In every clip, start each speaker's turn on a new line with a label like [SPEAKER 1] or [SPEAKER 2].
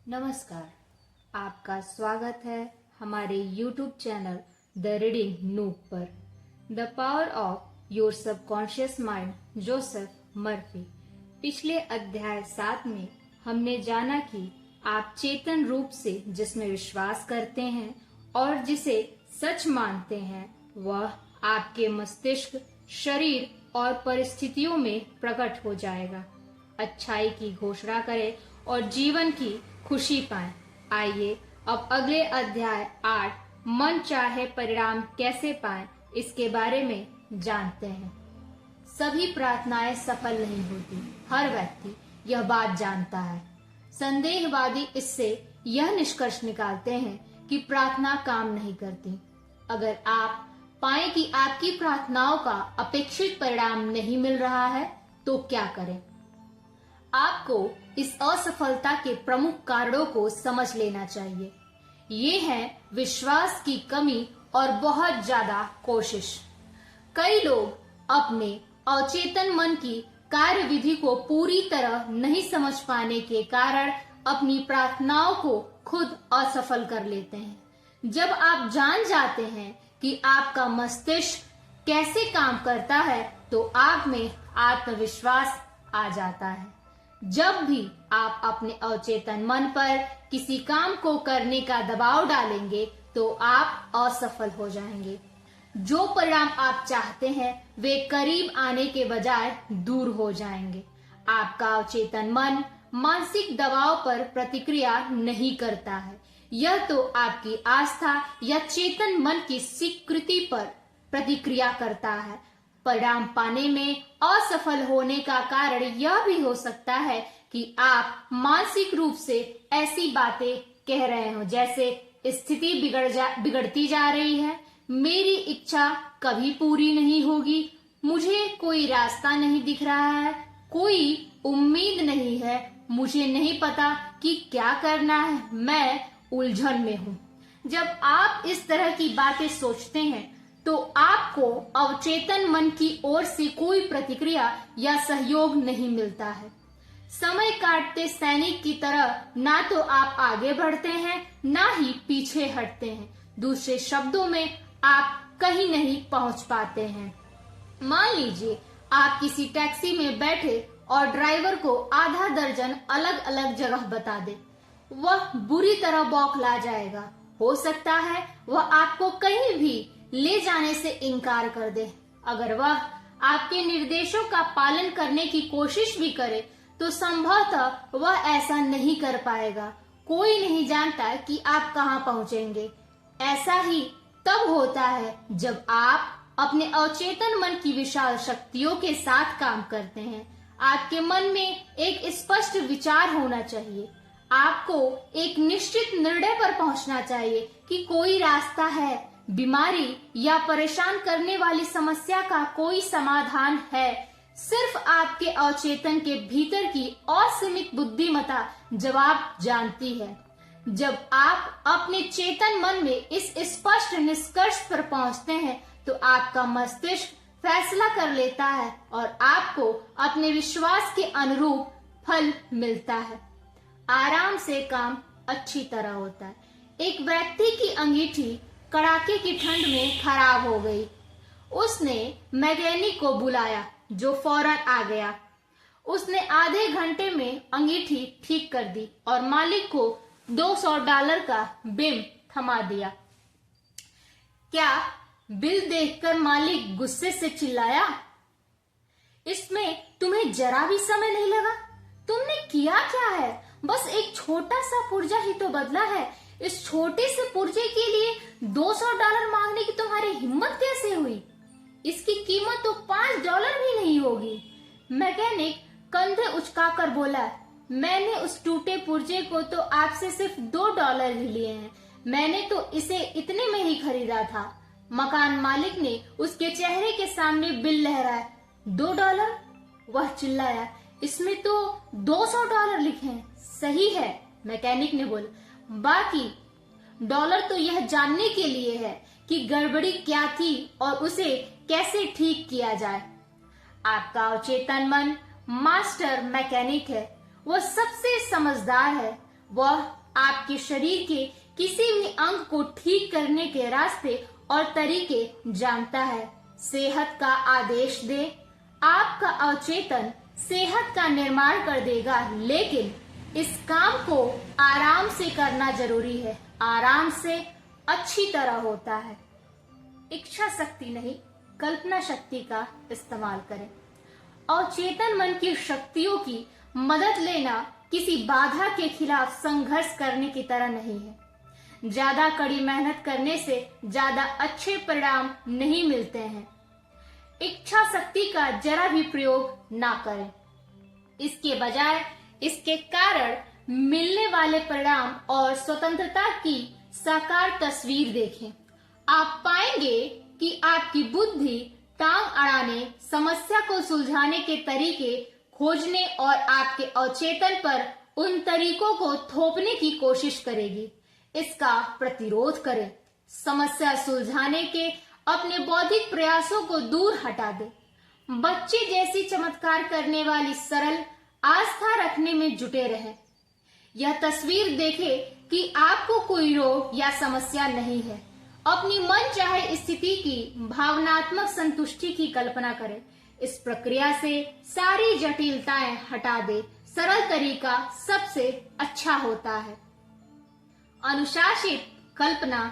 [SPEAKER 1] नमस्कार, आपका स्वागत है हमारे YouTube channel the reading noob पर। The power of your subconscious mind, Joseph Murphy. पिछले अध्याय 7 में हमने जाना कि आप चेतन रूप से जिसमें विश्वास करते हैं और जिसे सच मानते हैं, वह आपके मस्तिष्क, शरीर और परिस्थितियों में प्रकट हो जाएगा। अच्छाई की घोषणा करें और जीवन की खुशी पाएं। आइए अब अगले अध्याय 8 मन चाहे परिणाम कैसे पाएं, इसके बारे में जानते हैं। सभी प्रार्थनाएं सफल नहीं होती, हर व्यक्ति यह बात जानता है। संदेहवादी इससे यह निष्कर्ष निकालते हैं कि प्रार्थना काम नहीं करती। अगर आप पाएं कि आपकी प्रार्थनाओं का अपेक्षित परिणाम नहीं मिल रहा है, तो क्या करें? आपको इस असफलता के प्रमुख कारणों को समझ लेना चाहिए। ये हैं विश्वास की कमी और बहुत ज्यादा कोशिश। कई लोग अपने अचेतन मन की कार्यविधि को पूरी तरह नहीं समझ पाने के कारण अपनी प्रार्थनाओं को खुद असफल कर लेते हैं। जब आप जान जाते हैं कि आपका मस्तिष्क कैसे काम करता है, तो आप में आत्मविश्वास आ जाता है। जब भी आप अपने अचेतन मन पर किसी काम को करने का दबाव डालेंगे, तो आप असफल हो जाएंगे। जो परिणाम आप चाहते हैं, वे करीब आने के बजाय दूर हो जाएंगे। आपका अचेतन मन मानसिक दबाव पर प्रतिक्रिया नहीं करता है। यह तो आपकी आस्था या चेतन मन की स्वीकृति पर प्रतिक्रिया करता है। परिणाम पाने में असफल होने का कारण यह भी हो सकता है कि आप मानसिक रूप से ऐसी बातें कह रहे हो, जैसे स्थिति बिगड़ती जा रही है, मेरी इच्छा कभी पूरी नहीं होगी, मुझे कोई रास्ता नहीं दिख रहा है, कोई उम्मीद नहीं है, मुझे नहीं पता कि क्या करना है, मैं उलझन में हूँ। जब आप इस तरह की बातें सोचते हैं, तो आपको अवचेतन मन की ओर से कोई प्रतिक्रिया या सहयोग नहीं मिलता है। समय काटते सैनिक की तरह ना तो आप आगे बढ़ते हैं, ना ही पीछे हटते हैं। दूसरे शब्दों में, आप कहीं नहीं पहुंच पाते हैं। मान लीजिए आप किसी टैक्सी में बैठे और ड्राइवर को आधा दर्जन अलग अलग जगह बता दे। वह बुरी तरह बौखला जाएगा। हो सकता है वह आपको कहीं भी ले जाने से इनकार कर दे। अगर वह आपके निर्देशों का पालन करने की कोशिश भी करे, तो संभवतः वह ऐसा नहीं कर पाएगा। कोई नहीं जानता कि आप कहां पहुंचेंगे। ऐसा ही तब होता है जब आप अपने अचेतन मन की विशाल शक्तियों के साथ काम करते हैं। आपके मन में एक स्पष्ट विचार होना चाहिए। आपको एक निश्चित निर्णय पर पहुंचना चाहिए कि कोई रास्ता है। बीमारी या परेशान करने वाली समस्या का कोई समाधान है। सिर्फ आपके अचेतन के भीतर की असीमित बुद्धिमत्ता जवाब जानती है। जब आप अपने चेतन मन में इस स्पष्ट निष्कर्ष पर पहुंचते हैं, तो आपका मस्तिष्क फैसला कर लेता है और आपको अपने विश्वास के अनुरूप फल मिलता है। आराम से काम अच्छी तरह होता है। एक व्यक्ति की अंगीठी कड़ाके की ठंड में खराब हो गई। उसने मैकेनिक को बुलाया, जो फौरन आ गया। उसने आधे घंटे में अंगीठी ठीक कर दी और मालिक को $200 का बिल थमा दिया। क्या बिल देखकर मालिक गुस्से से चिल्लाया, इसमें तुम्हें जरा भी समय नहीं लगा? तुमने किया क्या है? बस एक छोटा सा पुर्जा ही तो बदला है। इस छोटे से पुर्जे के लिए $200 मांगने की तुम्हारी हिम्मत कैसे हुई? इसकी कीमत तो $5 भी नहीं होगी। मैकेनिक कंधे उचकाकर बोला, मैंने उस टूटे पुर्जे को तो आपसे सिर्फ $2 ही लिए हैं। मैंने तो इसे इतने में ही खरीदा था। मकान मालिक ने उसके चेहरे के सामने बिल लहराया। $2? वह चिल्लाया, इसमें तो $200 लिखे हैं। सही है, मैकेनिक ने बोला। बाकी डॉलर तो यह जानने के लिए है कि गड़बड़ी क्या थी और उसे कैसे ठीक किया जाए। आपका अचेतन मन मास्टर मैकेनिक है। वह सबसे समझदार है। वह आपके शरीर के किसी भी अंग को ठीक करने के रास्ते और तरीके जानता है। सेहत का आदेश दे। आपका अवचेतन सेहत का निर्माण कर देगा, लेकिन इस काम को आराम से करना जरूरी है। आराम से अच्छी तरह होता है। इच्छा शक्ति नहीं, कल्पना शक्ति का इस्तेमाल करें। अवचेतन मन की शक्तियों की मदद लेना किसी बाधा के खिलाफ संघर्ष करने की तरह नहीं है। ज्यादा कड़ी मेहनत करने से ज्यादा अच्छे परिणाम नहीं मिलते हैं। इच्छा शक्ति का जरा भी प्रयोग ना करें। इसके बजाय इसके कारण मिलने वाले परिणाम और स्वतंत्रता की साकार तस्वीर देखें। आप पाएंगे कि आपकी बुद्धि टांग अड़ाने, समस्या को सुलझाने के तरीके खोजने और आपके अवचेतन पर उन तरीकों को थोपने की कोशिश करेगी। इसका प्रतिरोध करें। समस्या सुलझाने के अपने बौद्धिक प्रयासों को दूर हटा दे। बच्चे जैसी चमत्कार करने वाली सरल आस्था रखने में जुटे रहें। यह तस्वीर देखे कि आपको कोई रोग या समस्या नहीं है। अपनी मन चाहे स्थिति की भावनात्मक संतुष्टि की कल्पना करें। इस प्रक्रिया से सारी जटिलताएं हटा दे। सरल तरीका सबसे अच्छा होता है। अनुशासित कल्पना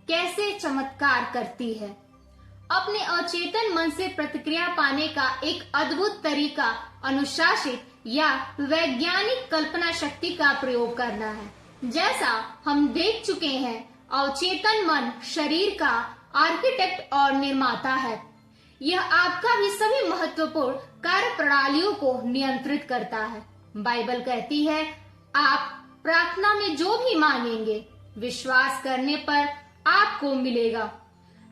[SPEAKER 1] कैसे चमत्कार करती है। अपने अचेतन मन से प्रतिक्रिया पाने का एक अद्भुत तरीका अनुशासित या वैज्ञानिक कल्पना शक्ति का प्रयोग करना है। जैसा हम देख चुके हैं, अवचेतन मन शरीर का आर्किटेक्ट और निर्माता है। यह आपका भी सभी महत्वपूर्ण कार्य प्रणालियों को नियंत्रित करता है। बाइबल कहती है, आप प्रार्थना में जो भी मांगेंगे विश्वास करने पर आपको मिलेगा।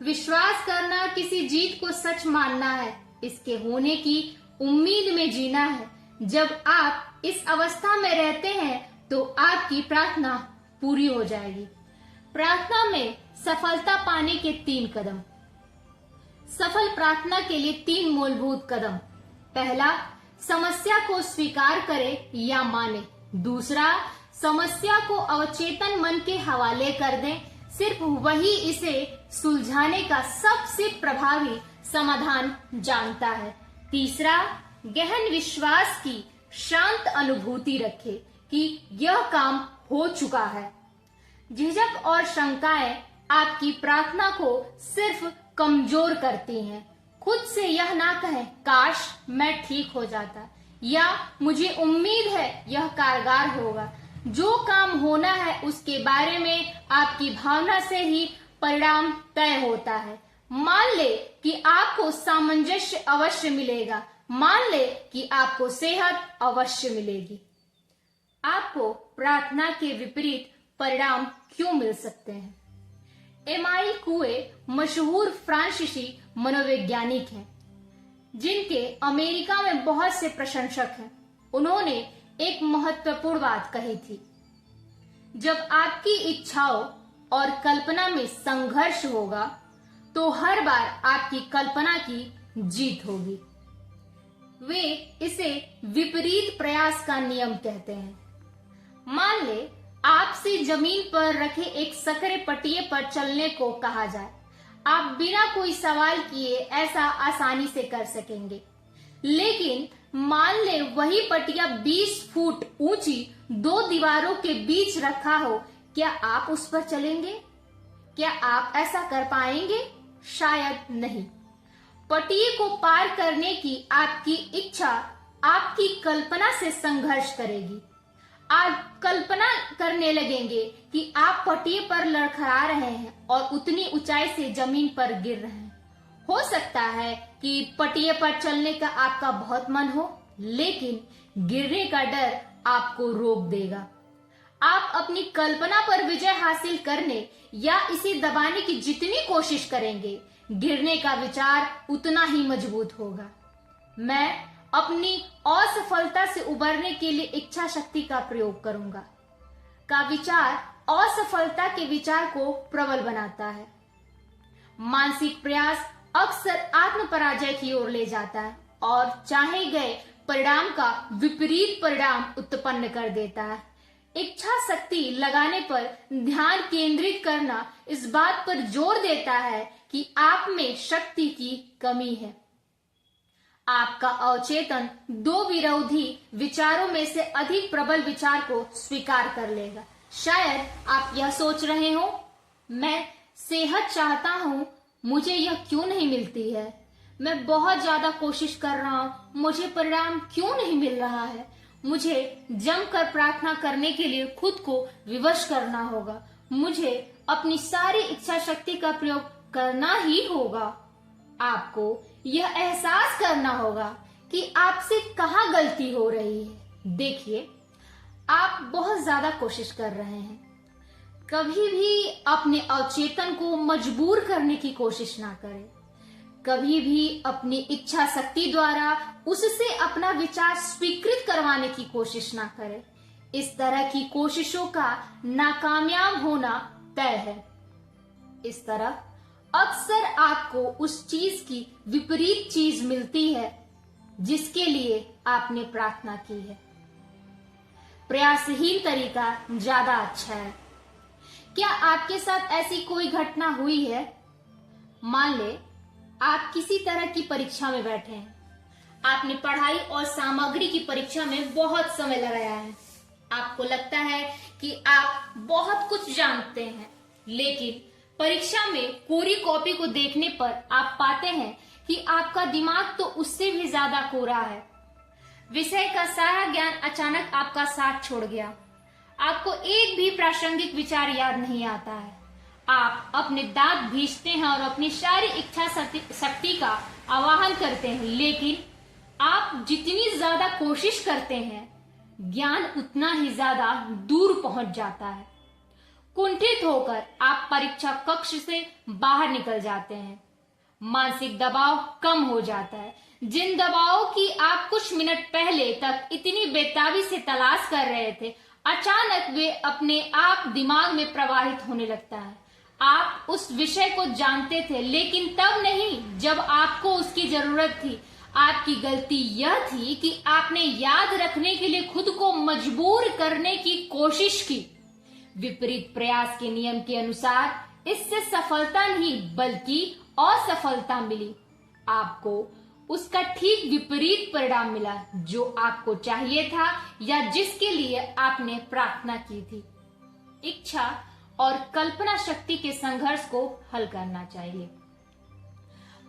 [SPEAKER 1] विश्वास करना किसी जीत को सच मानना है, इसके होने की उम्मीद में जीना है। जब आप इस अवस्था में रहते हैं तो आपकी प्रार्थना पूरी हो जाएगी। प्रार्थना में सफलता पाने के 3 कदम। सफल प्रार्थना के लिए 3 मूलभूत कदम। पहला, समस्या को स्वीकार करें या माने। दूसरा, समस्या को अवचेतन मन के हवाले कर दें। सिर्फ वही इसे सुलझाने का सबसे प्रभावी समाधान जानता है। तीसरा, गहन विश्वास की शांत अनुभूति रखें कि यह काम हो चुका है। झिझक और शंकाएं आपकी प्रार्थना को सिर्फ कमजोर करती हैं। खुद से यह ना कहें, काश मैं ठीक हो जाता, या मुझे उम्मीद है यह कारगर होगा। जो काम होना है उसके बारे में आपकी भावना से ही परिणाम तय होता है। मान ले कि आपको सामंजस्य अवश्य मिलेगा। मान ले कि आपको सेहत अवश्य मिलेगी। आपको प्रार्थना के विपरीत परिणाम क्यों मिल सकते हैं? एमाइल कुए मशहूर फ्रांसीसी मनोवैज्ञानिक हैं, जिनके अमेरिका में बहुत से प्रशंसक हैं। उन्होंने एक महत्वपूर्ण बात कही थी, जब आपकी इच्छाओं और कल्पना में संघर्ष होगा तो हर बार आपकी कल्पना की जीत होगी। वे इसे विपरीत प्रयास का नियम कहते हैं। मान ले आपसे जमीन पर रखे एक सकरे पटिये पर चलने को कहा जाए। आप बिना कोई सवाल किए ऐसा आसानी से कर सकेंगे। लेकिन मान ले वही पटिया 20 फुट ऊंची 2 दीवारों के बीच रखा हो, क्या आप उस पर चलेंगे? क्या आप ऐसा कर पाएंगे? शायद नहीं। पटिये को पार करने की आपकी इच्छा आपकी कल्पना से संघर्ष करेगी। आप कल्पना करने लगेंगे कि आप पटिये पर लड़खड़ा रहे हैं और उतनी ऊंचाई से जमीन पर गिर रहे हैं। हो सकता है कि पटिये पर चलने का आपका बहुत मन हो, लेकिन गिरने का डर आपको रोक देगा। आप अपनी कल्पना पर विजय हासिल करने या इसे दबाने की जितनी कोशिश करेंगे, गिरने का विचार उतना ही मजबूत होगा। मैं अपनी असफलता से उबरने के लिए इच्छा शक्ति का प्रयोग करूंगा का विचार असफलता के विचार को प्रबल बनाता है। मानसिक प्रयास अक्सर आत्म पराजय की ओर ले जाता है और चाहे गए परिणाम का विपरीत परिणाम उत्पन्न कर देता है। इच्छा शक्ति लगाने पर ध्यान केंद्रित करना इस बात पर जोर देता है कि आप में शक्ति की कमी है। आपका अवचेतन दो विरोधी विचारों में से अधिक प्रबल विचार को स्वीकार कर लेगा। शायद आप यह सोच रहे हो, मैं सेहत चाहता हूं, मुझे यह क्यों नहीं मिलती है? मैं बहुत ज्यादा कोशिश कर रहा हूं, मुझे परिणाम क्यों नहीं मिल रहा है? मुझे जमकर प्रार्थना करने के लिए खुद को विवश करना होगा। मुझे अपनी सारी इच्छा शक्ति का प्रयोग करना ही होगा। आपको यह एहसास करना होगा कि आपसे कहाँ गलती हो रही है। देखिए, आप बहुत ज्यादा कोशिश कर रहे हैं। कभी भी अपने अवचेतन को मजबूर करने की कोशिश ना करें। कभी भी अपनी इच्छा शक्ति द्वारा उससे अपना विचार स्वीकृत करवाने की कोशिश ना करें। इस तरह की कोशिशों का नाकामयाब होना तय है। इस तरह अक्सर आपको उस चीज की विपरीत चीज मिलती है जिसके लिए आपने प्रार्थना की है। प्रयासहीन तरीका ज्यादा अच्छा है। क्या आपके साथ ऐसी कोई घटना हुई है? मान ले आप किसी तरह की परीक्षा में बैठे हैं। आपने पढ़ाई और सामग्री की परीक्षा में बहुत समय लगाया है। आपको लगता है कि आप बहुत कुछ जानते हैं, लेकिन परीक्षा में कोरी कॉपी को देखने पर आप पाते हैं कि आपका दिमाग तो उससे भी ज्यादा कोरा है। विषय का सारा ज्ञान अचानक आपका साथ छोड़ गया। आपको एक भी प्रासंगिक विचार याद नहीं आता है। आप अपने दांत भींचते हैं और अपनी सारी इच्छा शक्ति का आवाहन करते हैं, लेकिन आप जितनी ज्यादा कोशिश करते हैं, ज्ञान उतना ही ज्यादा दूर पहुंच जाता है। कुंठित होकर आप परीक्षा कक्ष से बाहर निकल जाते हैं। मानसिक दबाव कम हो जाता है। जिन दबावों की आप कुछ मिनट पहले तक इतनी बेताबी से तलाश कर रहे थे, अचानक वे अपने आप दिमाग में प्रवाहित होने लगता है। आप उस विषय को जानते थे, लेकिन तब नहीं जब आपको उसकी जरूरत थी। आपकी गलती यह थी कि आपने याद रखने के लिए खुद को मजबूर करने की कोशिश की। विपरीत प्रयास के नियम के अनुसार इससे सफलता नहीं बल्कि असफलता मिली। आपको उसका ठीक विपरीत परिणाम मिला जो आपको चाहिए था या जिसके लिए आपने प्रार्थना की थी। इच्छा और कल्पना शक्ति के संघर्ष को हल करना चाहिए।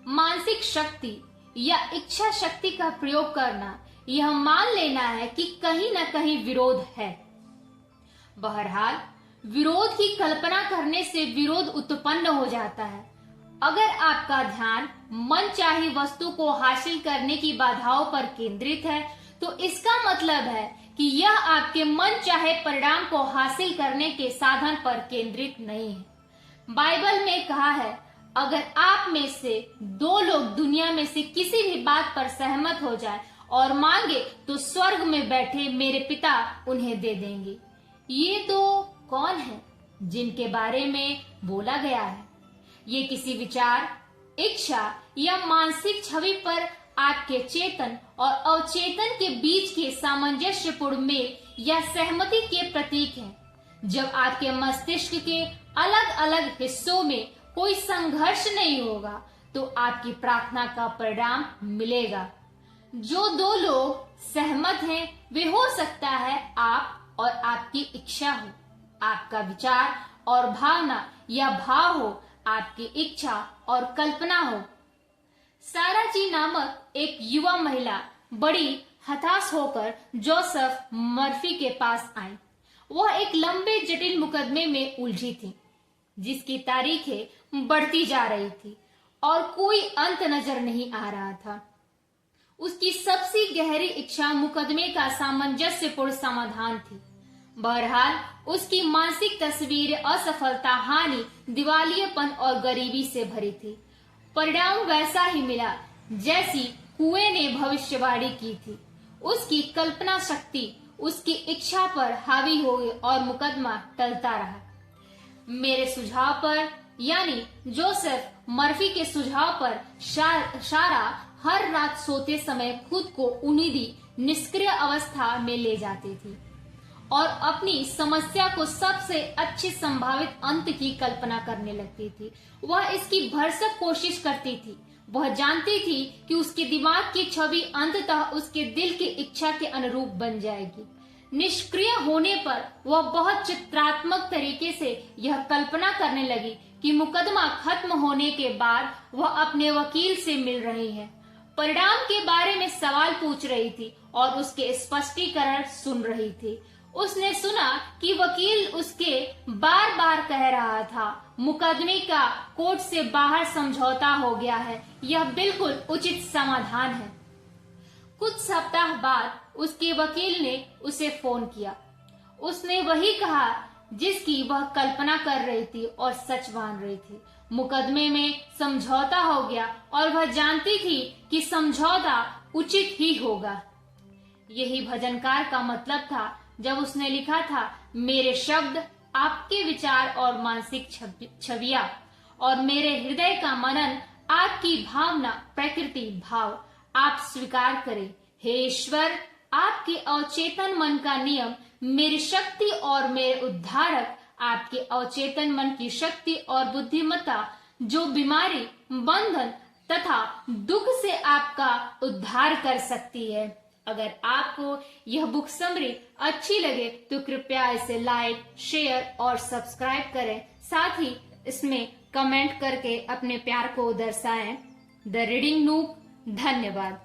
[SPEAKER 1] मानसिक शक्ति या इच्छा शक्ति का प्रयोग करना यह मान लेना है कि कहीं न कहीं विरोध है। बहरहाल, विरोध की कल्पना करने से विरोध उत्पन्न हो जाता है। अगर आपका ध्यान मनचाही वस्तु को हासिल करने की बाधाओं पर केंद्रित है, तो इसका मतलब है कि यह आपके मन चाहे परिणाम को हासिल करने के साधन पर केंद्रित नहीं है। बाइबल में कहा है, अगर आप में से दो लोग दुनिया में से किसी भी बात पर सहमत हो जाए और मांगे, तो स्वर्ग में बैठे मेरे पिता उन्हें दे देंगे। ये दो कौन है जिनके बारे में बोला गया है? ये किसी विचार, इच्छा या मानसिक छवि पर आपके चेतन और अवचेतन के बीच के सामंजस्यपूर्ण मेल या सहमति के प्रतीक हैं। जब आपके मस्तिष्क के अलग अलग हिस्सों में कोई संघर्ष नहीं होगा, तो आपकी प्रार्थना का परिणाम मिलेगा। जो दो लोग सहमत हैं, वे हो सकता है आप और आपकी इच्छा हो, आपका विचार और भावना या भाव हो, आपकी इच्छा और कल्पना हो। सारा जी नामक एक युवा महिला बड़ी हताश होकर जोसेफ मर्फी के पास आई। वह एक लंबे जटिल मुकदमे में उलझी थी, जिसकी तारीखें बढ़ती जा रही थी और कोई अंत नजर नहीं आ रहा था। उसकी सबसे गहरी इच्छा मुकदमे का सामंजस्यपूर्ण समाधान थी। बहरहाल, उसकी मानसिक तस्वीर असफलता, हानि, दिवालियेपन और गरीबी से भरी थी। परिणाम वैसा ही मिला जैसी कुएं ने भविष्यवाणी की थी। उसकी कल्पना शक्ति उसकी इच्छा पर हावी हो गई और मुकदमा टलता रहा। मेरे सुझाव पर, यानी जोसेफ मर्फी के सुझाव पर, सारा हर रात सोते समय खुद को उन्नीदी निष्क्रिय अवस्था में ले जाती थी और अपनी समस्या को सबसे अच्छी संभावित अंत की कल्पना करने लगती थी। वह इसकी भरसक कोशिश करती थी। वह जानती थी कि उसके दिमाग की छवि अंततः उसके दिल की इच्छा के अनुरूप बन जाएगी। निष्क्रिय होने पर वह बहुत चित्रात्मक तरीके से यह कल्पना करने लगी कि मुकदमा खत्म होने के बाद वह अपने वकील से मिल रही है, परिणाम के बारे में सवाल पूछ रही थी और उसके स्पष्टीकरण सुन रही थी। उसने सुना कि वकील उसके बार बार कह रहा था, मुकदमे का कोर्ट से बाहर समझौता हो गया है, यह बिल्कुल उचित समाधान है। कुछ सप्ताह बाद उसके वकील ने उसे फोन किया। उसने वही कहा जिसकी वह कल्पना कर रही थी और सच मान रही थी। मुकदमे में समझौता हो गया और वह जानती थी कि समझौता उचित ही होगा। यही भजनकार का मतलब था जब उसने लिखा था, मेरे शब्द आपके विचार और मानसिक छवियां और मेरे हृदय का मनन आपकी भावना प्रकृति भाव आप स्वीकार करें। हे ईश्वर, आपके अवचेतन मन का नियम मेरी शक्ति और मेरे उद्धारक आपके अवचेतन मन की शक्ति और बुद्धिमत्ता जो बीमारी, बंधन तथा दुख से आपका उद्धार कर सकती है। अगर आपको यह बुक समरी अच्छी लगे तो कृपया इसे लाइक, शेयर और सब्सक्राइब करें। साथ ही इसमें कमेंट करके अपने प्यार को दर्शाएं। The reading nook. धन्यवाद।